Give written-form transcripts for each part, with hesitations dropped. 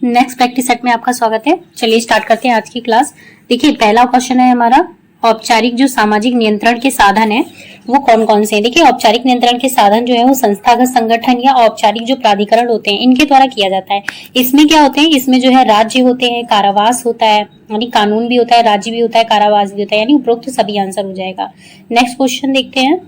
Next practice set में आपका स्वागत है। चलिए स्टार्ट करते हैं आज की क्लास। देखिए पहला क्वेश्चन है हमारा, औपचारिक जो सामाजिक नियंत्रण के साधन है वो कौन कौन से हैं। देखिए औपचारिक नियंत्रण के साधन जो है वो संस्थागत संगठन या औपचारिक जो प्राधिकरण होते हैं इनके द्वारा किया जाता है। इसमें क्या होते हैं, इसमें जो है राज्य होते हैं, कारावास होता है यानी कानून भी होता है, राज्य भी होता है, कारावास भी होता है, यानी उपरोक्त सभी आंसर हो जाएगा। नेक्स्ट क्वेश्चन देखते हैं।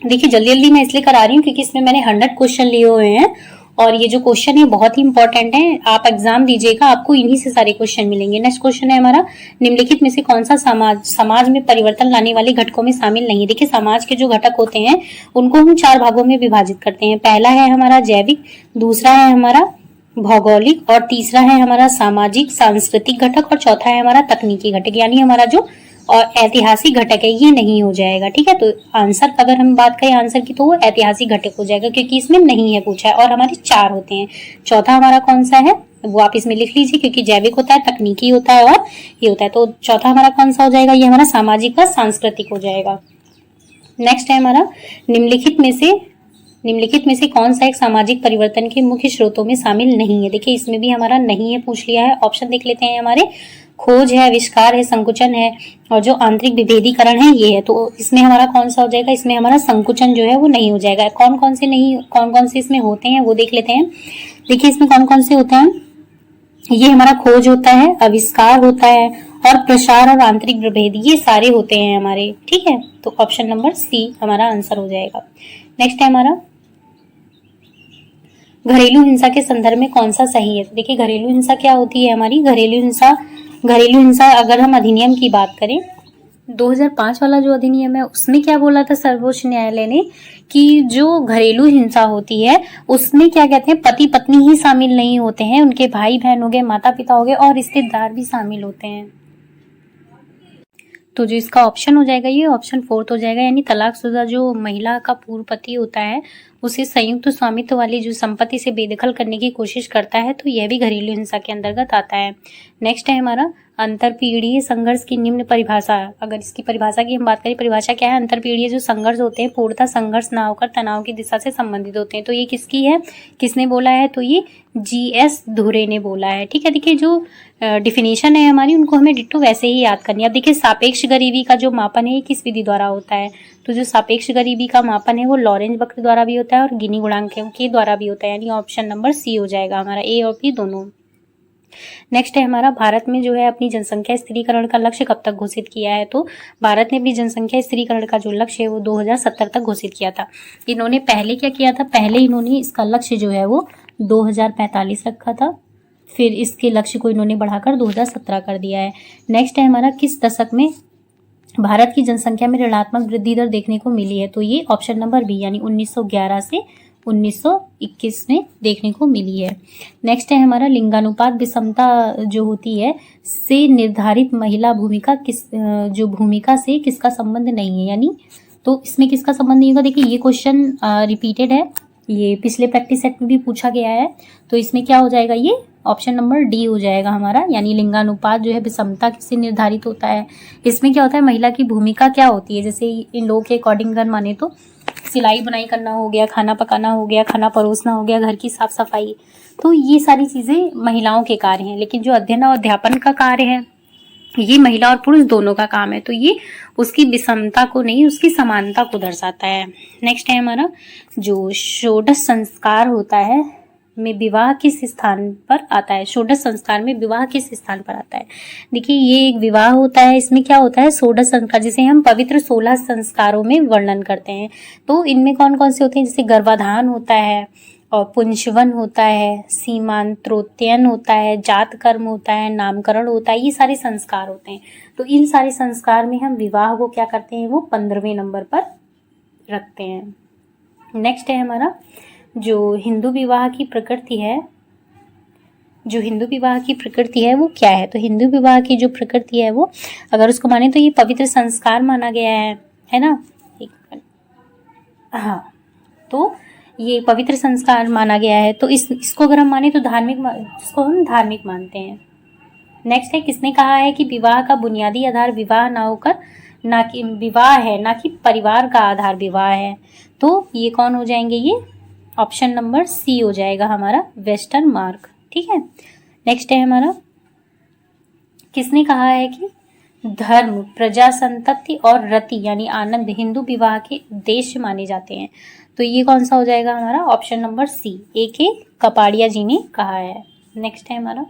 देखिए जल्दी जल्दी मैं इसलिए करा रही हूँ क्योंकि इसमें मैंने 100 क्वेश्चन लिए हुए हैं और ये जो क्वेश्चन है बहुत ही इंपॉर्टेंट है। आप एग्जाम दीजिएगा आपको इन्हीं से सारे क्वेश्चन मिलेंगे। नेक्स्ट क्वेश्चन है हमारा, निम्नलिखित में से कौन सा समाज में परिवर्तन लाने वाले घटकों में शामिल नहीं है। देखिए समाज के जो घटक होते हैं उनको हम 4 भागों में विभाजित करते हैं। पहला है हमारा जैविक, दूसरा है हमारा भौगोलिक और तीसरा है हमारा सामाजिक सांस्कृतिक घटक और चौथा है हमारा तकनीकी घटक। यानी हमारा जो और ऐतिहासिक घटक है ये नहीं हो जाएगा। ठीक है, तो आंसर अगर हम बात करें आंसर की तो वो ऐतिहासिक घटक हो जाएगा क्योंकि इसमें नहीं है पूछा है और हमारे 4 होते हैं। चौथा हमारा कौन सा है वो आप इसमें लिख लीजिए क्योंकि जैविक होता है, तकनीकी होता है और ये होता है। तो चौथा हमारा कौन सा हो जाएगा, ये हमारा सामाजिक व सांस्कृतिक हो जाएगा। नेक्स्ट है हमारा, निम्नलिखित में से कौन सा एक सामाजिक परिवर्तन के मुख्य स्रोतों में शामिल नहीं है। देखिए इसमें भी हमारा नहीं है पूछ लिया है। ऑप्शन देख लेते हैं हमारे, खोज है, आविष्कार है, संकुचन है और जो आंतरिक विभेदीकरण है ये है। तो इसमें हमारा कौन सा हो जाएगा, इसमें हमारा संकुचन जो है वो नहीं हो जाएगा। कौन कौन से इसमें होते हैं वो देख लेते हैं। देखिए इसमें कौन कौन से होते हैं, ये हमारा खोज होता है, आविष्कार होता है और प्रसार और आंतरिक विभेद, ये सारे होते हैं हमारे। ठीक है, तो ऑप्शन नंबर सी हमारा आंसर हो जाएगा। नेक्स्ट है हमारा, घरेलू हिंसा के संदर्भ में कौन सा सही है। तो देखिए घरेलू हिंसा क्या होती है हमारी, घरेलू हिंसा अगर हम अधिनियम की बात करें 2005 वाला जो अधिनियम है उसमें क्या बोला था सर्वोच्च न्यायालय ने कि जो घरेलू हिंसा होती है उसमें क्या कहते हैं, पति पत्नी ही शामिल नहीं होते हैं, उनके भाई बहन हो गए, माता पिता हो गए और रिश्तेदार भी शामिल होते हैं। तो जो इसका ऑप्शन हो जाएगा ये ऑप्शन 4 हो जाएगा। यानी तलाकशुदा जो महिला का पूर्व पति होता है उसे संयुक्त स्वामित्व वाली जो संपत्ति से बेदखल करने की कोशिश करता है तो यह भी घरेलू हिंसा के अंतर्गत आता है। नेक्स्ट है हमारा, अंतरपीढ़ीय संघर्ष की निम्न परिभाषा। अगर इसकी परिभाषा की हम बात करें, परिभाषा क्या है, अंतरपीढ़ीय जो संघर्ष होते हैं पूर्णतः संघर्ष ना होकर तनाव की दिशा से संबंधित होते हैं। तो ये किसकी है, किसने बोला है, तो ये GS धुरे ने बोला है। ठीक है, देखिए जो डिफिनेशन है हमारी उनको हमें डिट्टो वैसे ही याद करनी है। अब देखिए सापेक्ष गरीबी का जो मापन है ये किस विधि द्वारा होता है, तो जो सापेक्ष गरीबी का मापन है वो लॉरेंज वक्र द्वारा भी होता है और गिनी गुणांक के द्वारा भी होता है। यानी ऑप्शन नंबर सी हो जाएगा हमारा, ए और बी दोनों। नेक्स्ट है हमारा, भारत में जो है अपनी जनसंख्या स्थिरीकरण का लक्ष्य कब तक घोषित किया है। तो भारत ने अपनी जनसंख्या स्थिरीकरण का जो लक्ष्य है वो 2070 तक घोषित किया था। इन्होंने पहले क्या किया था, पहले इन्होंने इसका लक्ष्य जो है वो 2045 रखा था, फिर इसके लक्ष्य को इन्होंने बढ़ाकर 2017 कर दिया है। नेक्स्ट है हमारा, किस दशक में भारत की जनसंख्या में ऋणात्मक वृद्धि दर देखने को मिली है। तो ये ऑप्शन नंबर बी यानी 1911 से 1921 में देखने को मिली है। नेक्स्ट है हमारा, लिंगानुपात विषमता जो होती है से निर्धारित महिला भूमिका से किसका संबंध नहीं है। यानी तो इसमें किसका संबंध नहीं होगा। देखिए ये क्वेश्चन रिपीटेड है, ये पिछले प्रैक्टिस सेट में भी पूछा गया है। तो इसमें क्या हो जाएगा, ये ऑप्शन नंबर डी हो जाएगा हमारा। यानी लिंगानुपात जो है विषमता से निर्धारित होता है। इसमें क्या होता है, महिला की भूमिका क्या होती है, जैसे इन लोगों के अकॉर्डिंग अगर माने तो सिलाई बुनाई करना हो गया, खाना पकाना हो गया, खाना परोसना हो गया, घर की साफ सफाई, तो ये सारी चीजें महिलाओं के कार्य हैं। लेकिन जो अध्ययन और अध्यापन का कार्य है ये महिला और पुरुष दोनों का काम है। तो ये उसकी विषमता को नहीं, उसकी समानता को दर्शाता है। नेक्स्ट है हमारा, जो षोडश संस्कार होता है में विवाह किस स्थान पर आता है। षोडश संस्कार में विवाह किस स्थान पर आता है। देखिए ये एक विवाह होता है, इसमें क्या होता है, षोडश संस्कार जिसे हम पवित्र 16 संस्कारों में वर्णन करते हैं। तो इनमें कौन कौन से होते हैं, जैसे गर्भाधान होता है और पुंशवन होता है, सीमांत्रोत्ययन होता है, जात कर्म होता है, नामकरण होता है, ये सारे संस्कार होते हैं। तो इन सारे संस्कार में हम विवाह को क्या करते हैं, वो 15वें नंबर पर रखते हैं। नेक्स्ट है हमारा, जो हिंदू विवाह की प्रकृति है वो क्या है। तो हिंदू विवाह की जो प्रकृति है वो अगर उसको माने तो ये पवित्र संस्कार माना गया है ना। हाँ, तो ये पवित्र संस्कार माना गया है। तो इसको अगर हम माने तो इसको हम धार्मिक मानते हैं। नेक्स्ट है, किसने कहा है कि विवाह का बुनियादी आधार विवाह ना होकर ना कि परिवार का आधार विवाह है। तो ये कौन हो जाएंगे, ये ऑप्शन नंबर सी हो जाएगा हमारा, वेस्टरमार्क। ठीक है। नेक्स्ट है हमारा, किसने कहा है कि धर्म, प्रजा, संतति और रति यानी आनंद हिंदू विवाह के उद्देश्य माने जाते हैं? तो ये कौन सा हो जाएगा हमारा? Option number C, A.K. Kapadia ji ने कहा है। नेक्स्ट है हमारा,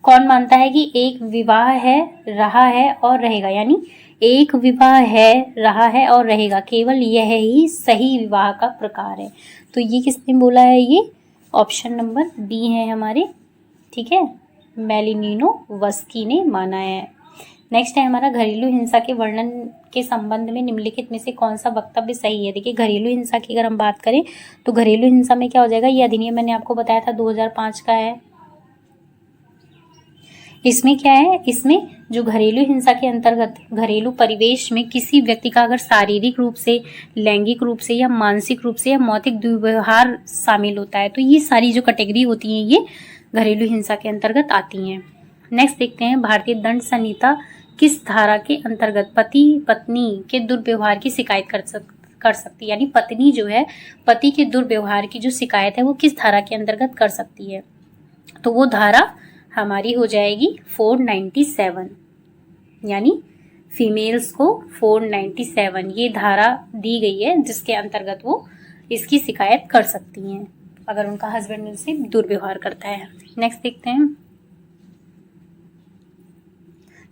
कौन मानता है कि एक विवाह है, रहा है और रहेगा, यानी एक विवाह है, रहा है और रहेगा, केवल यह ही सही विवाह का प्रकार है? तो ये किसने बोला है? ये ऑप्शन नंबर बी है हमारे, ठीक है, मेलिनिनोवस्की ने माना है। नेक्स्ट है हमारा, घरेलू हिंसा के वर्णन के संबंध में निम्नलिखित में से कौन सा वक्तव्य सही है? देखिए, घरेलू हिंसा की अगर हम बात करें तो घरेलू हिंसा में क्या हो जाएगा? ये अधिनियम मैंने आपको बताया था 2005 का है। इसमें क्या है? इसमें जो घरेलू हिंसा के अंतर्गत घरेलू परिवेश में किसी व्यक्ति का अगर शारीरिक रूप से, लैंगिक रूप से या मानसिक रूप से या मौखिक दुर्व्यवहार शामिल होता है, तो ये सारी जो कैटेगरी होती हैं ये घरेलू हिंसा के अंतर्गत आती हैं। नेक्स्ट देखते हैं, भारतीय दंड संहिता किस धारा के अंतर्गत पति पत्नी के दुर्व्यवहार की शिकायत कर सकती है? यानी पत्नी जो है पति के दुर्व्यवहार की जो शिकायत है वो किस धारा के अंतर्गत कर सकती है? तो वो धारा हमारी हो जाएगी 497, यानी फीमेल्स को 497 ये धारा दी गई है जिसके अंतर्गत वो इसकी शिकायत कर सकती हैं अगर उनका हस्बैंड उनसे दुर्व्यवहार करता है। नेक्स्ट देखते हैं,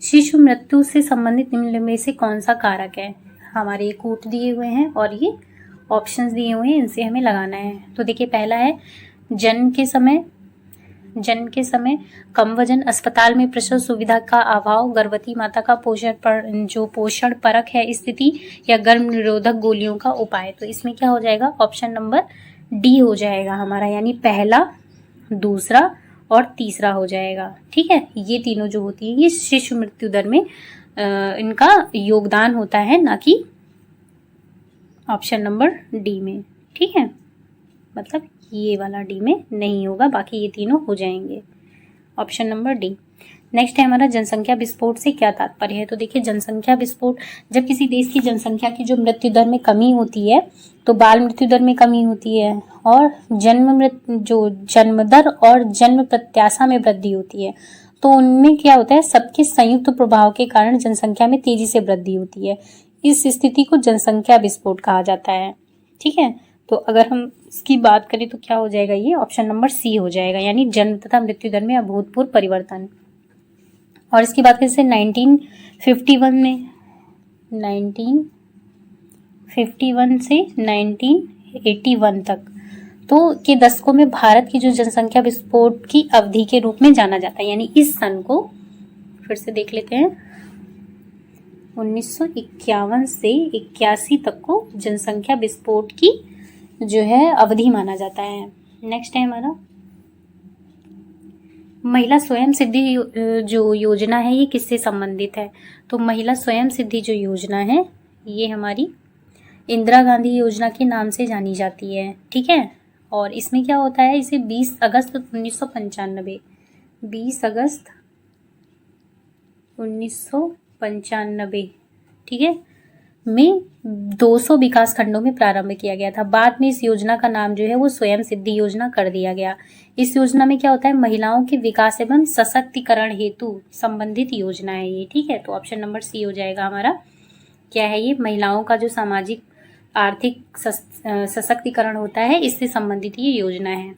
शिशु मृत्यु से संबंधित निम्न में से कौन सा कारक है? हमारे कोट दिए हुए हैं और ये ऑप्शंस दिए हुए हैं, इनसे हमें लगाना है। तो देखिए, पहला है जन्म के समय कम वजन, अस्पताल में प्रसव सुविधा का अभाव, गर्भवती माता का पोषण परक है स्थिति, या गर्भ निरोधक गोलियों का उपाय। तो इसमें क्या हो जाएगा? ऑप्शन नंबर डी हो जाएगा हमारा, यानी पहला, दूसरा और तीसरा हो जाएगा। ठीक है, ये तीनों जो होती है ये शिशु मृत्यु दर में इनका योगदान होता है, ना कि ऑप्शन नंबर डी में। ठीक है, मतलब ये वाला डी में नहीं होगा, बाकी ये तीनों हो जाएंगे, ऑप्शन नंबर डी। नेक्स्ट है हमारा, जनसंख्या विस्फोट से क्या तात्पर्य है? तो देखिए, जनसंख्या विस्फोट, जब किसी देश की जनसंख्या की जो मृत्यु दर में कमी होती है तो बाल मृत्यु दर में कमी होती है, और जन्म दर और जन्म प्रत्याशा में वृद्धि होती है। तो उनमें क्या होता है? सबके संयुक्त प्रभाव के कारण जनसंख्या में तेजी से वृद्धि होती है। इस स्थिति को जनसंख्या विस्फोट कहा जाता है। ठीक है, तो अगर हम इसकी बात करें तो क्या हो जाएगा? ये ऑप्शन नंबर सी हो जाएगा, यानी जन्म तथा मृत्यु दर में अभूतपूर्व परिवर्तन। और इसकी बात करें 1951 से 1981 तक तो के दशकों में भारत की जो जनसंख्या विस्फोट की अवधि के रूप में जाना जाता है। यानी इस सन को फिर से देख लेते हैं, 1951 से 81 तक को जनसंख्या विस्फोट की जो है अवधि माना जाता है। नेक्स्ट है हमारा, महिला स्वयं सिद्धि जो योजना है ये किससे संबंधित है? तो महिला स्वयं सिद्धि जो योजना है ये हमारी इंदिरा गांधी योजना के नाम से जानी जाती है। ठीक है, और इसमें क्या होता है? इसे 20 अगस्त 1995 ठीक है में 200 विकास खंडों में प्रारंभ किया गया था। बाद में इस योजना का नाम जो है वो स्वयं सिद्धि योजना कर दिया गया। इस योजना में क्या होता है? महिलाओं के विकास एवं सशक्तिकरण हेतु संबंधित योजना है ये। ठीक है, तो ऑप्शन नंबर सी हो जाएगा हमारा। क्या है ये? महिलाओं का जो सामाजिक आर्थिक सशक्तिकरण होता है इससे संबंधित ये योजना है।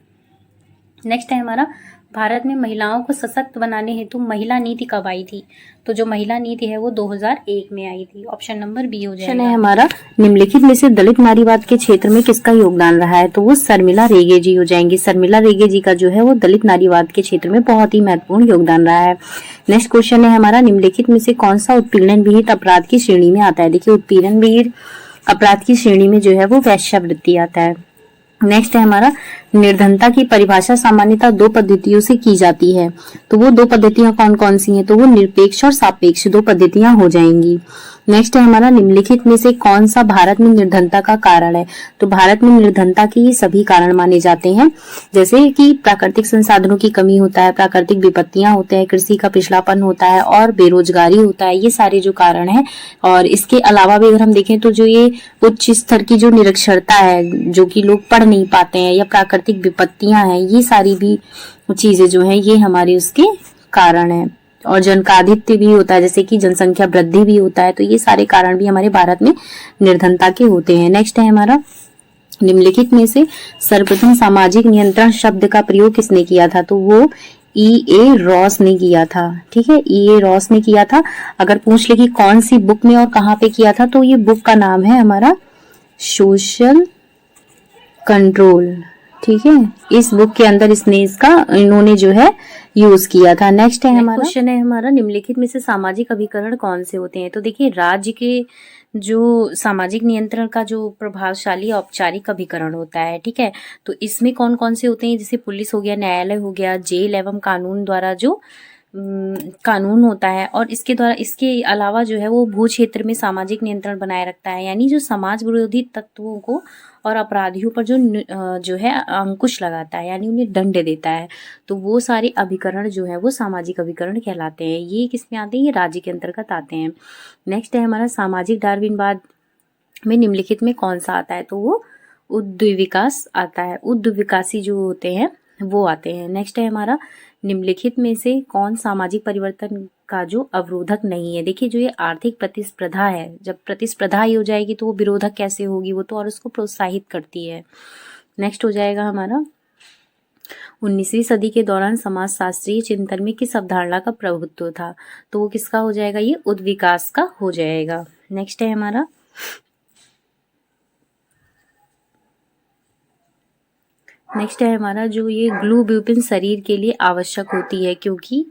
नेक्स्ट है हमारा, भारत में महिलाओं को सशक्त बनाने हेतु महिला नीति कब आई थी? तो जो महिला नीति है वो 2001 में आई थी, ऑप्शन नंबर बी हो जाएगा। है हमारा, निम्नलिखित में से दलित नारीवाद के क्षेत्र में किसका योगदान रहा है? तो वो शर्मिला रेगे जी हो जाएंगी। शर्मिला रेगे जी का जो है वो दलित नारीवाद के क्षेत्र में बहुत ही महत्वपूर्ण योगदान रहा है। नेक्स्ट क्वेश्चन है हमारा, निम्नलिखित में से कौन सा उत्पीड़न विहित अपराध की श्रेणी में आता है? देखिए, उत्पीड़न विहित अपराध की श्रेणी में जो है वो वेश्यावृत्ति आता है। नेक्स्ट है हमारा, निर्धनता की परिभाषा सामान्यतः 2 पद्धतियों से की जाती है। तो वो 2 पद्धतियां कौन कौन सी हैं? तो वो निरपेक्ष और सापेक्ष 2 पद्धतियां हो जाएंगी। नेक्स्ट है हमारा निम्नलिखित में से कौन सा भारत में निर्धनता का कारण है। तो भारत में निर्धनता के ये सभी कारण माने जाते हैं, जैसे कि प्राकृतिक संसाधनों की कमी होता है, प्राकृतिक विपत्तियां होते हैं, कृषि का पिछड़ापन होता है और बेरोजगारी होता है। ये सारे जो कारण हैं। और इसके अलावा भी अगर हम देखें तो जो ये उच्च स्तर की जो निरक्षरता है, जो कि लोग पढ़ नहीं पाते हैं, या प्राकृतिक विपत्तियां हैं, ये सारी भी चीजें जो है ये हमारे उसके कारण है। और जनकाधित्य भी होता है, जैसे कि जनसंख्या वृद्धि भी होता है। तो ये सारे कारण भी हमारे भारत में निर्धनता के होते हैं। नेक्स्ट है हमारा निम्नलिखित में से सर्वप्रथम सामाजिक नियंत्रण शब्द का प्रयोग किसने किया था। तो वो E.A. रॉस ने किया था। ठीक है, E.A. रॉस ने किया था। अगर पूछ ले कि कौन सी बुक में और कहाँ पे किया था, तो ये बुक का नाम है हमारा सोशल कंट्रोल। ठीक है, इस बुक के अंदर इन्होंने जो है यूज किया था। नेक्स्ट है हमारा क्वेश्चन है हमारा निम्नलिखित में से सामाजिक अभिकरण कौन से होते हैं। तो देखिए, राज्य के जो सामाजिक नियंत्रण का जो प्रभावशाली औपचारिक अभिकरण होता है, ठीक है, तो इसमें कौन कौन से होते हैं, जैसे पुलिस हो गया, न्यायालय हो गया, जेल एवं कानून द्वारा जो कानून होता है, और इसके अलावा जो है वो भू क्षेत्र में सामाजिक नियंत्रण बनाए रखता है, यानी जो समाज विरोधी तत्वों को और अपराधियों पर जो है अंकुश लगाता है, यानी उन्हें दंड देता है। तो वो सारे अभिकरण जो है वो सामाजिक अभिकरण कहलाते हैं। ये किस में आते हैं, ये राज्य के अंतर्गत आते हैं। नेक्स्ट है हमारा सामाजिक डार्विनवाद में निम्नलिखित में कौन सा आता है। तो वो उद्विकास आता है, उद्विकासी जो होते हैं वो आते हैं। नेक्स्ट है हमारा निम्नलिखित में से कौन सामाजिक परिवर्तन का जो अवरोधक नहीं है। देखिए, जो ये आर्थिक प्रतिस्पर्धा है, जब प्रतिस्पर्धा ही हो जाएगी तो वो विरोधक कैसे होगी, वो तो और उसको प्रोत्साहित करती है। नेक्स्ट हो जाएगा हमारा 19वीं सदी के दौरान समाजशास्त्रीय चिंतन में किस अवधारणा का प्रभुत्व था। तो वो किसका हो जाएगा, ये उद्विकास का हो जाएगा। नेक्स्ट है हमारा जो ये ग्लूब्यूपिन शरीर के लिए आवश्यक होती है, क्योंकि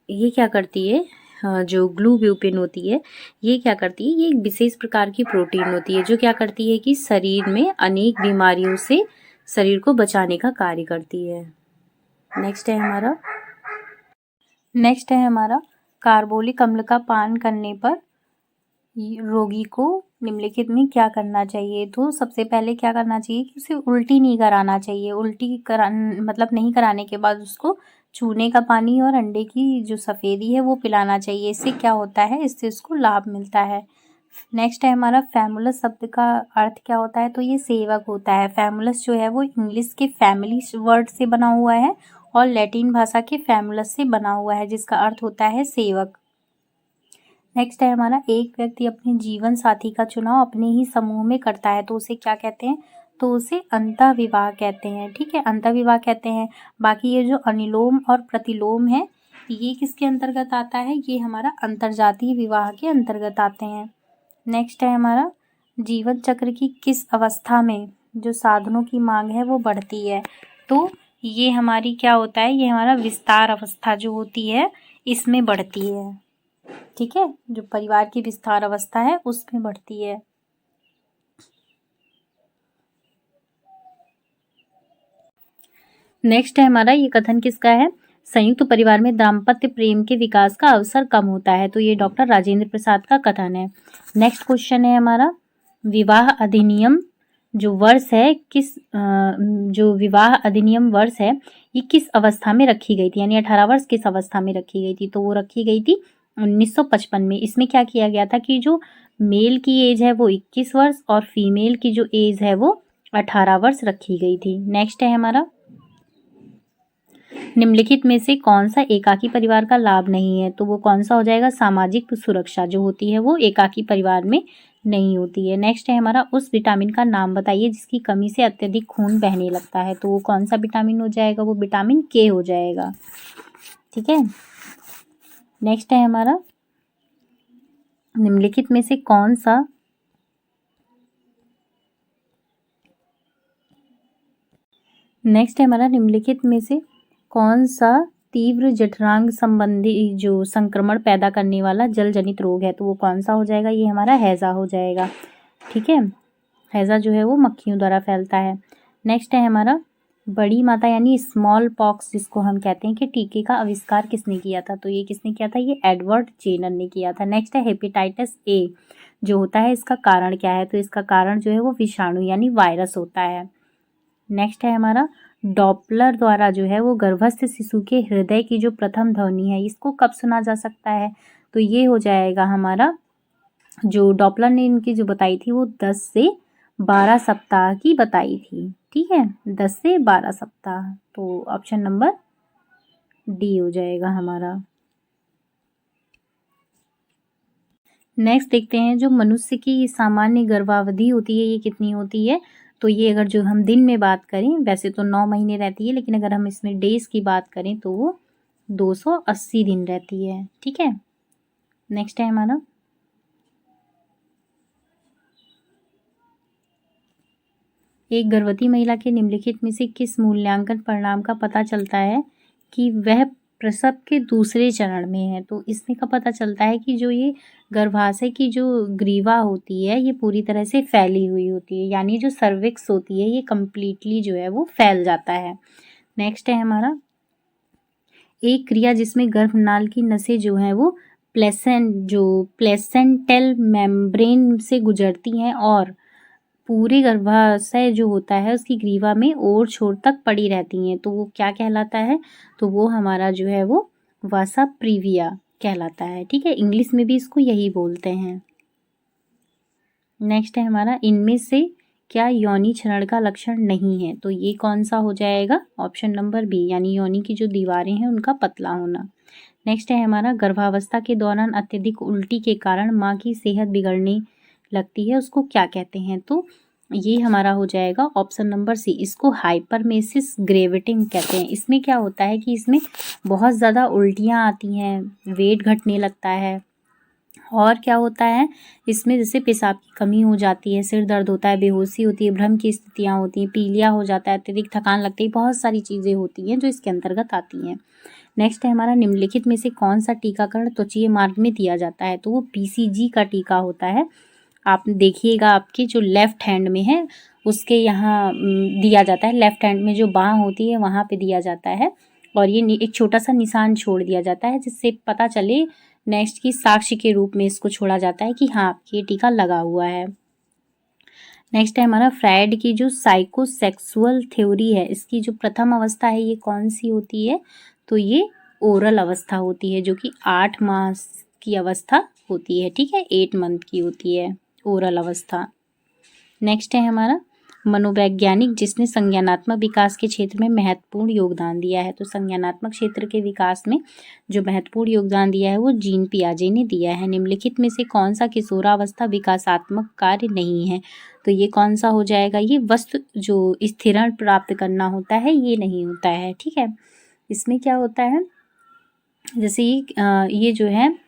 ये क्या करती है, जो ग्लूब्यूपिन होती है ये क्या करती है, ये एक विशेष प्रकार की प्रोटीन होती है जो क्या करती है कि शरीर में अनेक बीमारियों से शरीर को बचाने का कार्य करती है। नेक्स्ट है हमारा कार्बोलिक अम्ल का पान करने पर रोगी को निम्नलिखित में क्या करना चाहिए। तो सबसे पहले क्या करना चाहिए कि उसे उल्टी नहीं कराना चाहिए। मतलब नहीं कराने के बाद उसको चूने का पानी और अंडे की जो सफ़ेदी है वो पिलाना चाहिए। इससे क्या होता है, इससे उसको लाभ मिलता है। नेक्स्ट है हमारा फैमुलस शब्द का अर्थ क्या होता है। तो ये सेवक होता है। फैमुलस जो है वो इंग्लिश के फैमिली वर्ड से बना हुआ है और लैटिन भाषा के फैमुलस से बना हुआ है, जिसका अर्थ होता है सेवक। नेक्स्ट है हमारा एक व्यक्ति अपने जीवन साथी का चुनाव अपने ही समूह में करता है, तो उसे क्या कहते हैं, तो उसे अंतःविवाह कहते हैं। ठीक है, अंतःविवाह कहते हैं। बाकी ये जो अनुलोम और प्रतिलोम है ये किसके अंतर्गत आता है, ये हमारा अंतर्जातीय विवाह के अंतर्गत आते हैं। नेक्स्ट है हमारा जीवन चक्र की किस अवस्था में जो साधनों की मांग है वो बढ़ती है। तो ये हमारी क्या होता है, ये हमारा विस्तार अवस्था जो होती है इसमें बढ़ती है। ठीक है, जो परिवार की विस्तार अवस्था है उसमें बढ़ती है। नेक्स्ट है हमारा ये कथन किसका है, संयुक्त परिवार में दाम्पत्य प्रेम के विकास का अवसर कम होता है। तो ये डॉक्टर राजेंद्र प्रसाद का कथन है। नेक्स्ट क्वेश्चन है हमारा विवाह अधिनियम जो विवाह अधिनियम वर्ष है ये किस अवस्था में रखी गई थी, यानी 18 वर्ष किस अवस्था में रखी गई थी। तो वो रखी गई थी 1955 में। इसमें क्या किया गया था कि जो मेल की एज है वो 21 वर्ष और फीमेल की जो एज है वो 18 वर्ष रखी गई थी। नेक्स्ट है हमारा निम्नलिखित में से कौन सा एकाकी परिवार का लाभ नहीं है। तो वो कौन सा हो जाएगा, सामाजिक सुरक्षा जो होती है वो एकाकी परिवार में नहीं होती है। नेक्स्ट है हमारा उस विटामिन का नाम बताइए जिसकी कमी से अत्यधिक खून बहने लगता है। तो वो कौन सा विटामिन हो जाएगा, वो विटामिन के हो जाएगा। ठीक है, नेक्स्ट है हमारा निम्नलिखित में से कौन सा निम्नलिखित में से कौन सा तीव्र जठरांग संबंधी जो संक्रमण पैदा करने वाला जल जनित रोग है। तो वो कौन सा हो जाएगा, ये हमारा हैजा हो जाएगा। ठीक है, हैजा जो है वो मक्खियों द्वारा फैलता है। नेक्स्ट है हमारा बड़ी माता यानी स्मॉल पॉक्स जिसको हम कहते हैं कि टीके का आविष्कार किसने किया था, तो ये किसने किया था, ये एडवर्ड जेनर ने किया था। नेक्स्ट है हेपेटाइटिस ए जो होता है इसका कारण क्या है, तो इसका कारण जो है वो विषाणु यानी वायरस होता है। नेक्स्ट है हमारा डॉपलर द्वारा जो है वो गर्भस्थ शिशु के हृदय की जो प्रथम ध्वनि है इसको कब सुना जा सकता है, तो ये हो जाएगा हमारा जो डॉपलर ने इनकी जो बताई थी वो 10 से 12 सप्ताह की बताई थी। ठीक है, 10 से 12 सप्ताह, तो ऑप्शन नंबर डी हो जाएगा हमारा। नेक्स्ट देखते हैं जो मनुष्य की सामान्य गर्भावधि होती है ये कितनी होती है, तो ये अगर जो हम दिन में बात करें वैसे तो 9 महीने रहती है, लेकिन अगर हम इसमें डेज की बात करें तो वो 280 दिन रहती है। ठीक है, नेक्स्ट है हमारा एक गर्भवती महिला के निम्नलिखित में से किस मूल्यांकन परिणाम का पता चलता है कि वह प्रसव के दूसरे चरण में है, तो इसमें का पता चलता है कि जो ये गर्भाशय की जो ग्रीवा होती है ये पूरी तरह से फैली हुई होती है, यानी जो सर्विक्स होती है ये कम्प्लीटली जो है वो फैल जाता है। नेक्स्ट है हमारा एक क्रिया जिसमें गर्भनाल की नसें जो हैं वो प्लेसेंटल मेम्ब्रेन से गुजरती हैं और पूरे गर्भाशय जो होता है उसकी ग्रीवा में ओर छोर तक पड़ी रहती हैं, तो वो क्या कहलाता है, तो वो हमारा जो है वो वासा प्रीविया कहलाता है। ठीक है, इंग्लिश में भी इसको यही बोलते हैं। नेक्स्ट है हमारा इनमें से क्या योनि क्षरण का लक्षण नहीं है, तो ये कौन सा हो जाएगा, ऑप्शन नंबर बी यानी योनि की जो दीवारें हैं उनका पतला होना। नेक्स्ट है हमारा गर्भावस्था के दौरान अत्यधिक उल्टी के कारण माँ की सेहत बिगड़ने लगती है उसको क्या कहते हैं, तो ये हमारा हो जाएगा ऑप्शन नंबर सी, इसको हाइपरमेसिस ग्रेविटिंग कहते हैं। इसमें क्या होता है कि इसमें बहुत ज़्यादा उल्टियाँ आती हैं, वेट घटने लगता है, और क्या होता है इसमें जैसे पेशाब की कमी हो जाती है, सिर दर्द होता है, बेहोशी होती है, भ्रम की स्थितियाँ होती हैं, पीलिया हो जाता है, अत्यधिक थकान लगती है, बहुत सारी चीज़ें होती हैं जो इसके अंतर्गत आती हैं। नेक्स्ट है हमारा निम्नलिखित में से कौन सा टीकाकरण त्वचीय मार्ग में दिया जाता है, तो वो BCG का टीका होता है। आप देखिएगा आपके जो लेफ्ट हैंड में है उसके यहाँ दिया जाता है, लेफ्ट हैंड में जो बाँह होती है वहाँ पे दिया जाता है, और ये एक छोटा सा निशान छोड़ दिया जाता है जिससे पता चले नेक्स्ट की साक्ष्य के रूप में इसको छोड़ा जाता है कि हाँ ये टीका लगा हुआ है। नेक्स्ट है हमारा फ्रायड की जो साइकोसेक्सुअल थ्योरी है इसकी जो प्रथम अवस्था है ये कौन सी होती है, तो ये ओरल अवस्था होती है जो कि 8 मास की अवस्था होती है। ठीक है, 8 मंथ की होती है ओरल अवस्था। नेक्स्ट है हमारा मनोवैज्ञानिक जिसने संज्ञानात्मक विकास के क्षेत्र में महत्वपूर्ण योगदान दिया है, तो संज्ञानात्मक क्षेत्र के विकास में जो महत्वपूर्ण योगदान दिया है वो जीन पियाजे ने दिया है। निम्नलिखित में से कौन सा किशोरावस्था विकासात्मक कार्य नहीं है, तो ये कौन सा हो जाएगा, ये वस्तु जो स्थिरण प्राप्त करना होता है ये नहीं होता है। ठीक है, इसमें क्या होता है जैसे ये जो है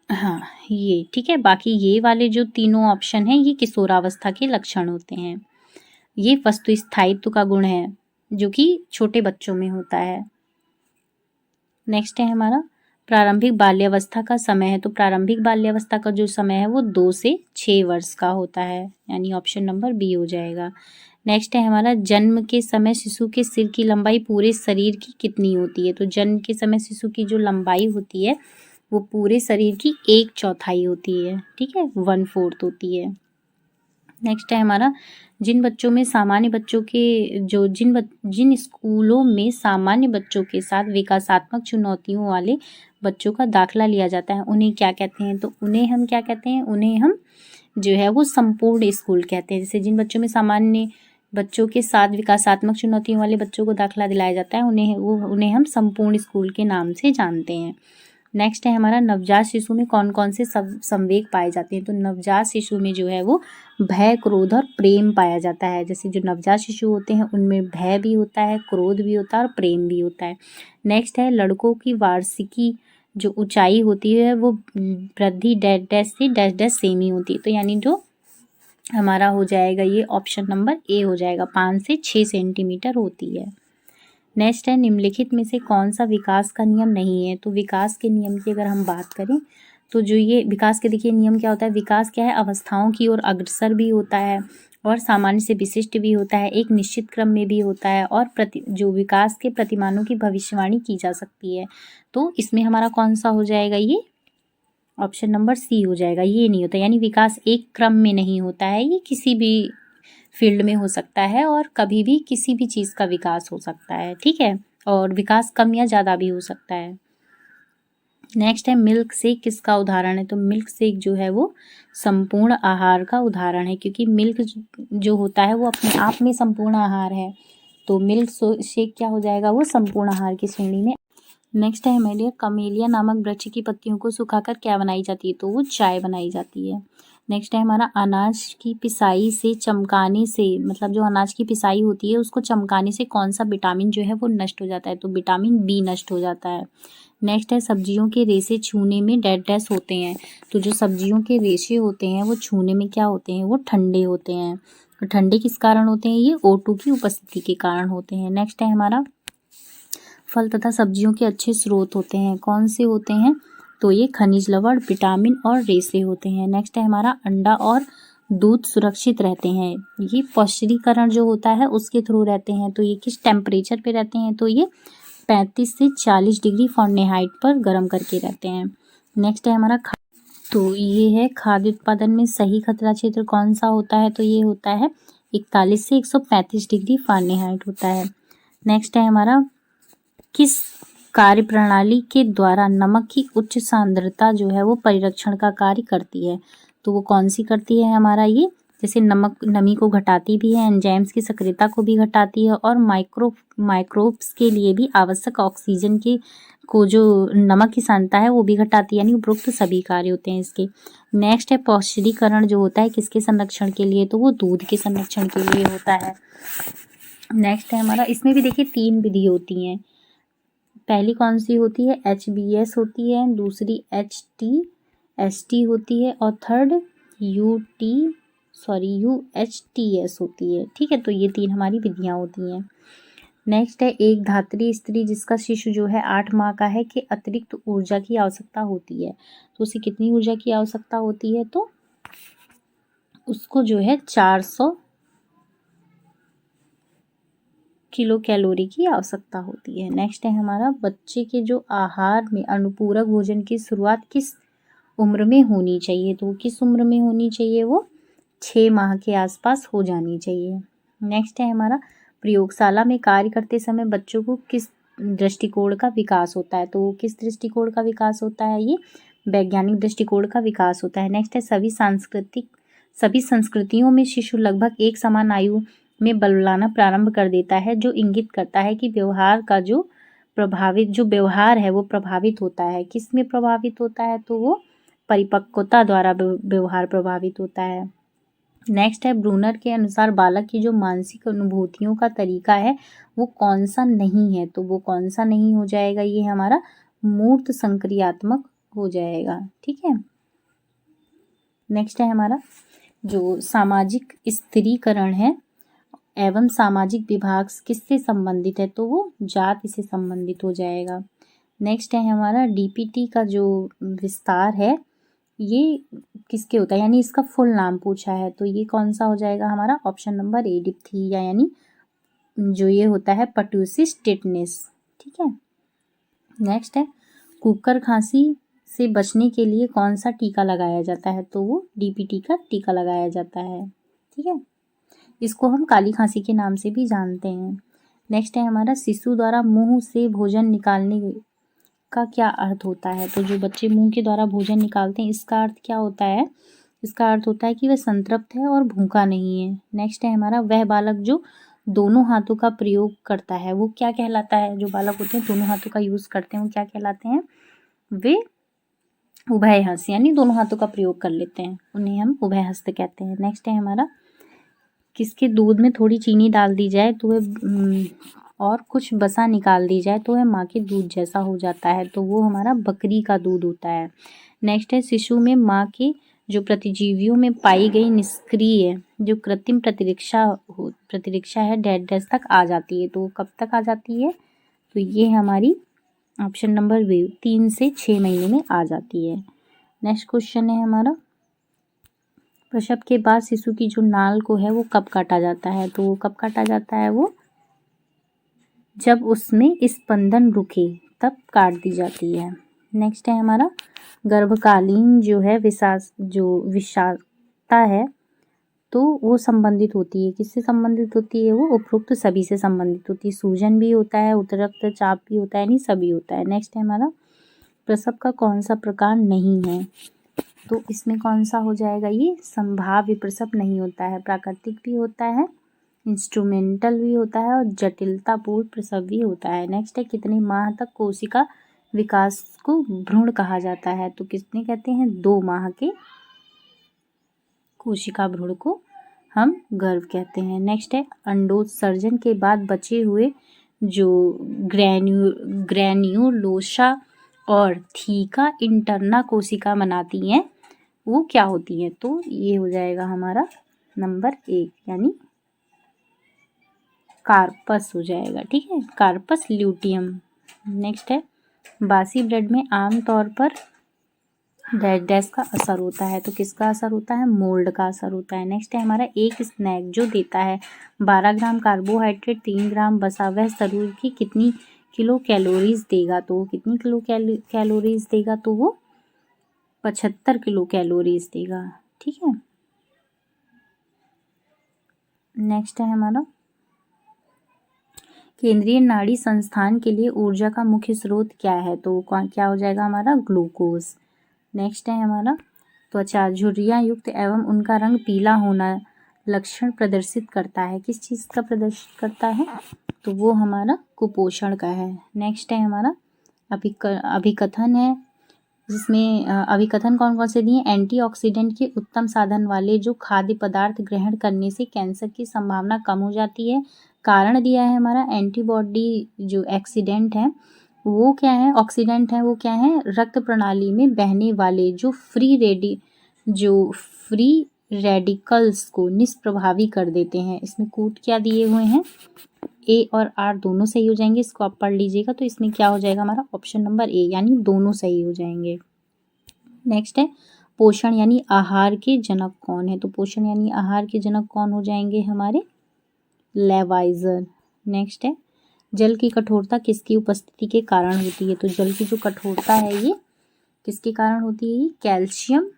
हाँ ये ठीक है, बाकी ये वाले जो तीनों ऑप्शन हैं ये किशोरावस्था के लक्षण होते हैं। ये वस्तु स्थायित्व का गुण है जो कि छोटे बच्चों में होता है। नेक्स्ट है हमारा प्रारंभिक बाल्यावस्था का समय है, तो प्रारंभिक बाल्यावस्था का जो समय है वो 2 से 6 वर्ष का होता है, यानी ऑप्शन नंबर बी हो जाएगा। नेक्स्ट है हमारा जन्म के समय शिशु के सिर की लंबाई पूरे शरीर की कितनी होती है, तो जन्म के समय शिशु की जो लंबाई होती है वो पूरे शरीर की 1/4 होती है। ठीक है, 1/4 होती है। नेक्स्ट है हमारा जिन बच्चों में सामान्य बच्चों के जो जिन स्कूलों में सामान्य बच्चों के साथ विकासात्मक चुनौतियों वाले बच्चों का दाखिला लिया जाता है उन्हें क्या कहते हैं, तो उन्हें हम क्या कहते हैं, उन्हें हम जो है वो संपूर्ण स्कूल कहते हैं। जैसे जिन बच्चों में सामान्य बच्चों के साथ विकासात्मक चुनौतियों वाले बच्चों को दाखिला दिलाया जाता है उन्हें हम संपूर्ण स्कूल के नाम से जानते हैं। नेक्स्ट है हमारा नवजात शिशु में कौन कौन से संवेग पाए जाते हैं, तो नवजात शिशु में जो है वो भय, क्रोध और प्रेम पाया जाता है। जैसे जो नवजात शिशु होते हैं उनमें भय भी होता है, क्रोध भी होता है और प्रेम भी होता है। नेक्स्ट है लड़कों की वार्षिकी जो ऊंचाई होती है वो वृद्धि डैश डैश से डैश डैश सेमी होती है, तो यानी जो हमारा हो जाएगा ये ऑप्शन नंबर ए हो जाएगा, 5 से 6 सेंटीमीटर होती है। नेक्स्ट है निम्नलिखित में से कौन सा विकास का नियम नहीं है, तो विकास के नियम की अगर हम बात करें तो जो ये विकास के देखिए नियम क्या होता है, विकास क्या है, अवस्थाओं की ओर अग्रसर भी होता है और सामान्य से विशिष्ट भी होता है, एक निश्चित क्रम में भी होता है और जो विकास के प्रतिमानों की भविष्यवाणी की जा सकती है। तो इसमें हमारा कौन सा हो जाएगा, ये ऑप्शन नंबर सी हो जाएगा। ये नहीं होता, यानी विकास एक क्रम में नहीं होता है, ये किसी भी फील्ड में हो सकता है और कभी भी किसी भी चीज़ का विकास हो सकता है, ठीक है, और विकास कम या ज़्यादा भी हो सकता है। नेक्स्ट है मिल्क शेक किसका उदाहरण है, तो मिल्क शेक जो है वो संपूर्ण आहार का उदाहरण है, क्योंकि मिल्क जो होता है वो अपने आप में संपूर्ण आहार है, तो मिल्क शेक क्या हो जाएगा, वो संपूर्ण आहार की श्रेणी में। नेक्स्ट है हमारे कमेलिया नामक वृक्ष की पत्तियों को सुखाकर क्या बनाई जाती है, तो वो चाय बनाई जाती है। नेक्स्ट है हमारा अनाज की पिसाई से चमकाने से, मतलब जो अनाज की पिसाई होती है उसको चमकाने से कौन सा विटामिन जो है वो नष्ट हो जाता है, तो विटामिन बी नष्ट हो जाता है। नेक्स्ट है सब्जियों के रेशे छूने में डैश डैश होते हैं, तो जो सब्जियों के रेशे होते हैं वो छूने में क्या होते हैं, वो ठंडे होते हैं। तो ठंडे किस कारण होते हैं, ये O2 की उपस्थिति के कारण होते हैं। नेक्स्ट है हमारा फल तथा सब्जियों के अच्छे स्रोत होते हैं, कौन से होते हैं, तो ये खनिज लवण, विटामिन और रेशे होते हैं। नेक्स्ट है हमारा अंडा और दूध सुरक्षित रहते हैं, ये पौष्टिकीकरण जो होता है उसके थ्रू रहते हैं, तो ये किस टेम्परेचर पे रहते हैं, तो ये 35 से 40 डिग्री फ़ारेनहाइट पर गर्म करके रहते हैं। नेक्स्ट है हमारा तो ये है खाद्य उत्पादन में सही खतरा क्षेत्र कौन सा होता है, तो ये होता है 41 से 135 डिग्री फ़ारेनहाइट होता है। नेक्स्ट है हमारा किस कार्य प्रणाली के द्वारा नमक की उच्च सांद्रता जो है वो परिरक्षण का कार्य करती है, तो वो कौन सी करती है हमारा, ये जैसे नमक नमी को घटाती भी है, एंजाइम्स की सक्रियता को भी घटाती है और माइक्रोब्स के लिए भी आवश्यक ऑक्सीजन के को जो नमक की सांद्रता है वो भी घटाती है, यानी उपरोक्त सभी कार्य होते हैं इसके। नेक्स्ट है पौष्टिकीकरण जो होता है किसके संरक्षण के लिए, तो वो दूध के संरक्षण के लिए होता है। नेक्स्ट है हमारा, इसमें भी देखिए 3 विधि होती हैं, पहली कौन सी होती है, HBS होती है, दूसरी HTST होती है और थर्ड UHTS होती है, ठीक है, तो ये 3 हमारी विधियां होती हैं। नेक्स्ट है एक धात्री स्त्री जिसका शिशु जो है 8 माह का है के अतिरिक्त ऊर्जा की आवश्यकता होती है, तो उसे कितनी ऊर्जा की आवश्यकता होती है, तो उसको जो है 400 किलो कैलोरी की आवश्यकता होती है। नेक्स्ट है हमारा बच्चे के जो आहार में अनुपूरक भोजन की शुरुआत किस उम्र में होनी चाहिए, तो किस उम्र में होनी चाहिए, वो 6 माह के आसपास हो जानी चाहिए। नेक्स्ट है हमारा प्रयोगशाला में कार्य करते समय बच्चों को किस दृष्टिकोण का विकास होता है, तो किस दृष्टिकोण का विकास होता है, ये वैज्ञानिक दृष्टिकोण का विकास होता है। नेक्स्ट है सभी संस्कृतियों में शिशु लगभग एक समान आयु में बलुलाना प्रारंभ कर देता है, जो इंगित करता है कि व्यवहार का जो व्यवहार है वो प्रभावित होता है, किस में प्रभावित होता है, तो वो परिपक्वता द्वारा व्यवहार प्रभावित होता है। नेक्स्ट है ब्रूनर के अनुसार बालक की जो मानसिक अनुभूतियों का तरीका है वो कौन सा नहीं है, तो वो कौन सा नहीं हो जाएगा, ये हमारा मूर्त संक्रियात्मक हो जाएगा, ठीक है। नेक्स्ट है हमारा जो सामाजिक स्थिरीकरण है एवं सामाजिक विभाग किससे संबंधित है, तो वो जाति से संबंधित हो जाएगा। नेक्स्ट है हमारा DPT का जो विस्तार है ये किसके होता है, यानी इसका फुल नाम पूछा है, तो ये कौन सा हो जाएगा हमारा, ऑप्शन नंबर A डिप्थीरिया, यानी जो ये होता है पर्ट्यूसिस टेटनस, ठीक है। नेक्स्ट है कुकर खांसी से बचने के लिए कौन सा टीका लगाया जाता है, तो वो DPT का टीका लगाया जाता है, ठीक है, इसको हम काली खांसी के नाम से भी जानते हैं। नेक्स्ट है हमारा शिशु द्वारा मुंह से भोजन निकालने का क्या अर्थ होता है, तो जो बच्चे मुंह के द्वारा भोजन निकालते हैं इसका अर्थ क्या होता है, इसका अर्थ होता है कि वह संतृप्त है और भूखा नहीं है। नेक्स्ट है हमारा वह बालक जो दोनों हाथों का प्रयोग करता है वो क्या कहलाता है, जो बालक होते हैं दोनों हाथों का यूज करते हैं वो क्या कहलाते हैं, वे उभयहस्त, यानी दोनों हाथों का प्रयोग कर लेते हैं, उन्हें हम उभयहस्त कहते हैं। नेक्स्ट है हमारा किसके दूध में थोड़ी चीनी डाल दी जाए तो वह और कुछ बसा निकाल दी जाए तो वह माँ के दूध जैसा हो जाता है, तो वो हमारा बकरी का दूध होता है। नेक्स्ट है शिशु में माँ के जो प्रतिजीवियों में पाई गई निष्क्रिय जो कृत्रिम प्रतिरक्षा है डेड डेज तक आ जाती है, तो वो कब तक आ जाती है, तो ये हमारी ऑप्शन नंबर बी 3 से 6 महीने में आ जाती है। नेक्स्ट क्वेश्चन है हमारा प्रसव के बाद शिशु की जो नाल को है वो कब काटा जाता है, तो वो कब काटा जाता है, वो जब उसमें स्पंदन रुके तब काट दी जाती है। नेक्स्ट है हमारा गर्भकालीन जो है विषाक्तता है तो वो संबंधित होती है, किससे संबंधित होती है, वो उपरोक्त सभी से संबंधित होती है। सूजन भी होता है, उच्च रक्तचाप भी होता है, नहीं सभी होता है। नेक्स्ट है हमारा प्रसव का कौन सा प्रकार नहीं है, तो इसमें कौन सा हो जाएगा, ये संभाव्य प्रसव नहीं होता है, प्राकृतिक भी होता है, इंस्ट्रूमेंटल भी होता है और जटिलतापूर्ण प्रसव भी होता है। नेक्स्ट है कितने माह तक कोशिका विकास को भ्रूण कहा जाता है, तो कितने कहते हैं, 2 माह के कोशिका भ्रूण को हम गर्भ कहते हैं। नेक्स्ट है अंडोत्सर्जन के बाद बचे हुए जो ग्रैन्युलोसा और थीका इंटरना कोशिका बनाती हैं वो क्या होती हैं, तो ये हो जाएगा हमारा नंबर 1 यानी कार्पस हो जाएगा। ठीक है, कार्पस ल्यूटियम। नेक्स्ट है बासी ब्रेड में आमतौर पर डैश का असर होता है, तो किसका असर होता है, मोल्ड का असर होता है। नेक्स्ट है हमारा एक स्नैक जो देता है 12 ग्राम कार्बोहाइड्रेट 3 ग्राम वसा, वह शरीर की कितनी किलो कैलोरीज देगा, तो वो कितनी किलो कैलोरीज देगा, तो वो 75 किलो कैलोरीज देगा। ठीक है, नेक्स्ट है हमारा केंद्रीय नाड़ी संस्थान के लिए ऊर्जा का मुख्य स्रोत क्या है, तो क्या हो जाएगा हमारा ग्लूकोज। नेक्स्ट है हमारा त्वचा झुर्रियाँ युक्त एवं उनका रंग पीला होना लक्षण प्रदर्शित करता है, किस चीज़ का प्रदर्शित करता है, तो वो हमारा कुपोषण का है। नेक्स्ट है हमारा अभिकथन है, जिसमें अभिकथन कौन कौन से दिए, एंटीऑक्सीडेंट के उत्तम साधन वाले जो खाद्य पदार्थ ग्रहण करने से कैंसर की संभावना कम हो जाती है। कारण दिया है हमारा एंटीबॉडी जो एक्सीडेंट है वो क्या है, ऑक्सीडेंट है वो क्या है, रक्त प्रणाली में बहने वाले जो फ्री रेडिकल्स को निष्प्रभावी कर देते हैं। इसमें कूट क्या दिए हुए हैं, ए और आर दोनों सही हो जाएंगे, इसको आप पढ़ लीजिएगा। तो इसमें क्या हो जाएगा हमारा ऑप्शन नंबर ए यानी दोनों सही हो जाएंगे। नेक्स्ट है पोषण यानी आहार के जनक कौन है, तो पोषण यानी आहार के जनक कौन हो जाएंगे हमारे लेवाइजर। नेक्स्ट है जल की कठोरता किसकी उपस्थिति के कारण होती है, तो जल की जो कठोरता है ये किसके कारण होती है, ये कैल्शियम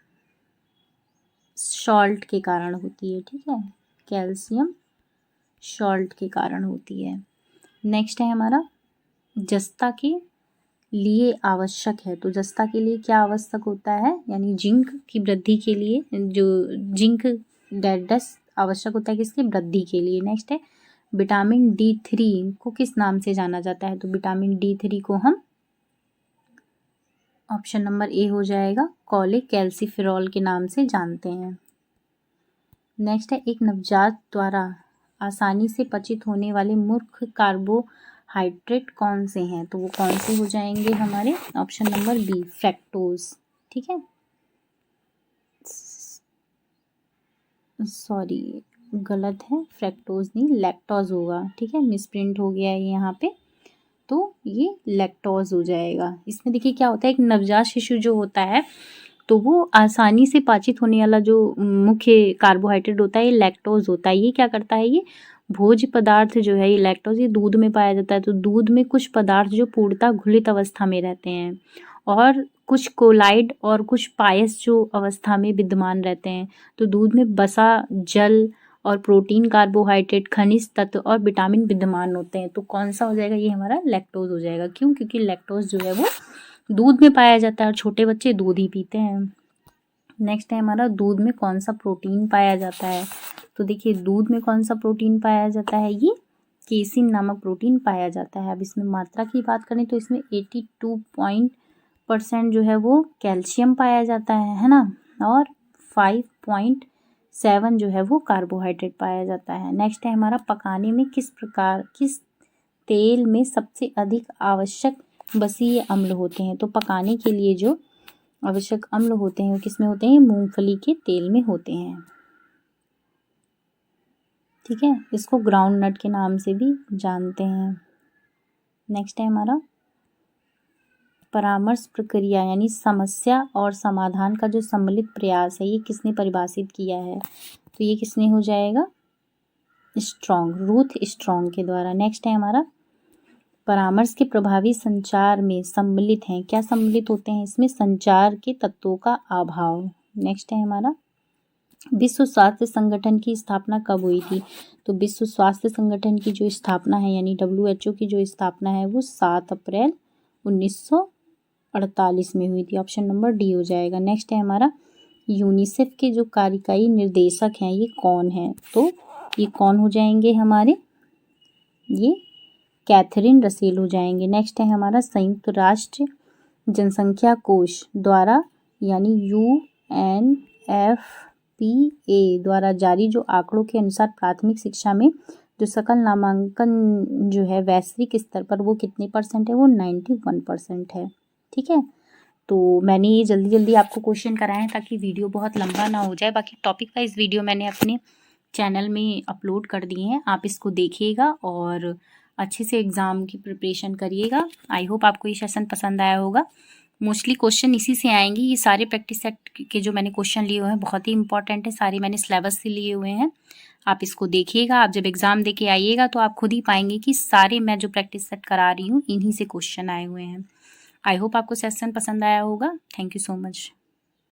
सॉल्ट के कारण होती है। ठीक है, कैल्शियम सॉल्ट के कारण होती है। नेक्स्ट है हमारा जस्ता के लिए आवश्यक है, तो जस्ता के लिए क्या आवश्यक होता है, यानी जिंक की वृद्धि के लिए जो जिंक डैडस आवश्यक होता है किसकी वृद्धि के लिए। नेक्स्ट है विटामिन D3 को किस नाम से जाना जाता है, तो विटामिन D3 को हम ऑप्शन नंबर ए हो जाएगा कॉलिक कैल्सिफेरॉल के नाम से जानते हैं। नेक्स्ट है एक नवजात द्वारा आसानी से पचित होने वाले मुख्य कार्बोहाइड्रेट कौन से हैं, तो वो कौन से हो जाएंगे हमारे ऑप्शन नंबर बी फ्रैक्टोज। ठीक है, सॉरी गलत है, फ्रैक्टोज नहीं लैक्टोज होगा। ठीक है, मिसप्रिंट हो गया है यहाँ पे, तो ये लैक्टोज हो जाएगा। इसमें देखिए क्या होता है, एक नवजात शिशु जो होता है तो वो आसानी से पाचित होने वाला जो मुख्य कार्बोहाइड्रेट होता है ये लैक्टोज होता है। ये क्या करता है, ये भोज्य पदार्थ जो है ये लैक्टोज ये दूध में पाया जाता है, तो दूध में कुछ पदार्थ जो पूर्णतः घुलित अवस्था में रहते हैं और कुछ कोलाइड और कुछ पायस जो अवस्था में विद्यमान रहते हैं। तो दूध में वसा, जल और प्रोटीन, कार्बोहाइड्रेट, खनिज तत्व और विटामिन विद्यमान होते हैं। तो कौन सा हो जाएगा, ये हमारा लैक्टोज हो जाएगा। क्यों, क्योंकि लैक्टोज जो है वो दूध में पाया जाता है और छोटे बच्चे दूध ही पीते हैं। नेक्स्ट है हमारा दूध में कौन सा प्रोटीन पाया जाता है, तो देखिए दूध में कौन सा प्रोटीन पाया जाता है, ये केसिन नामक प्रोटीन पाया जाता है। अब इसमें मात्रा की बात करें तो इसमें 82% जो है वो कैल्शियम पाया जाता है ना, और 5.7 जो है वो कार्बोहाइड्रेट पाया जाता है। नेक्स्ट है हमारा पकाने में किस तेल में सबसे अधिक आवश्यक बसीय अम्ल होते हैं, तो पकाने के लिए जो आवश्यक अम्ल होते हैं वो किसमें होते हैं, मूंगफली के तेल में होते हैं। ठीक है, इसको ग्राउंड नट के नाम से भी जानते हैं। नेक्स्ट है हमारा परामर्श प्रक्रिया यानी समस्या और समाधान का जो सम्मिलित प्रयास है, ये किसने परिभाषित किया है? तो ये किसने हो जाएगा? स्ट्रॉन्ग, रूथ स्ट्रॉन्ग के द्वारा। नेक्स्ट है हमारा परामर्श के प्रभावी संचार में सम्मिलित हैं। क्या सम्मिलित होते हैं इसमें? संचार के तत्वों का अभाव। नेक्स्ट है हमारा विश्व स्वास्थ्य संगठन की स्थापना कब हुई थी? तो विश्व स्वास्थ्य संगठन की जो स्थापना है यानी WHO की जो स्थापना है वो 7 अप्रैल 1948 में हुई थी। ऑप्शन नंबर डी हो जाएगा। नेक्स्ट है हमारा यूनिसेफ के जो कार्यकारी निर्देशक हैं ये कौन है? तो ये कौन हो जाएंगे हमारे? ये कैथरीन रसेल हो जाएंगे। नेक्स्ट है हमारा संयुक्त राष्ट्र जनसंख्या कोष द्वारा यानी UNFPA द्वारा जारी जो आंकड़ों के अनुसार प्राथमिक शिक्षा में जो सकल नामांकन जो है वैश्विक स्तर पर वो कितने % है? वो 91% है। ठीक है, तो मैंने ये जल्दी जल्दी आपको क्वेश्चन कराए हैं ताकि वीडियो बहुत लंबा ना हो जाए। बाकी टॉपिक वाइज वीडियो मैंने अपने चैनल में अपलोड कर दिए हैं, आप इसको देखिएगा और अच्छे से एग्ज़ाम की प्रिपरेशन करिएगा। आई होप आपको ये सेशन पसंद आया होगा। मोस्टली क्वेश्चन इसी से आएंगे। ये सारे प्रैक्टिस सेट के जो मैंने क्वेश्चन लिए हुए हैं बहुत ही इंपॉर्टेंट है, सारे मैंने सिलेबस से लिए हुए हैं। आप इसको देखिएगा, आप जब एग्ज़ाम देके आइएगा तो आप खुद ही पाएंगे कि सारे मैं जो प्रैक्टिस सेट करा रही हूँ इन्हीं से क्वेश्चन आए हुए हैं। आई होप आपको सेशन पसंद आया होगा। Thank you so much.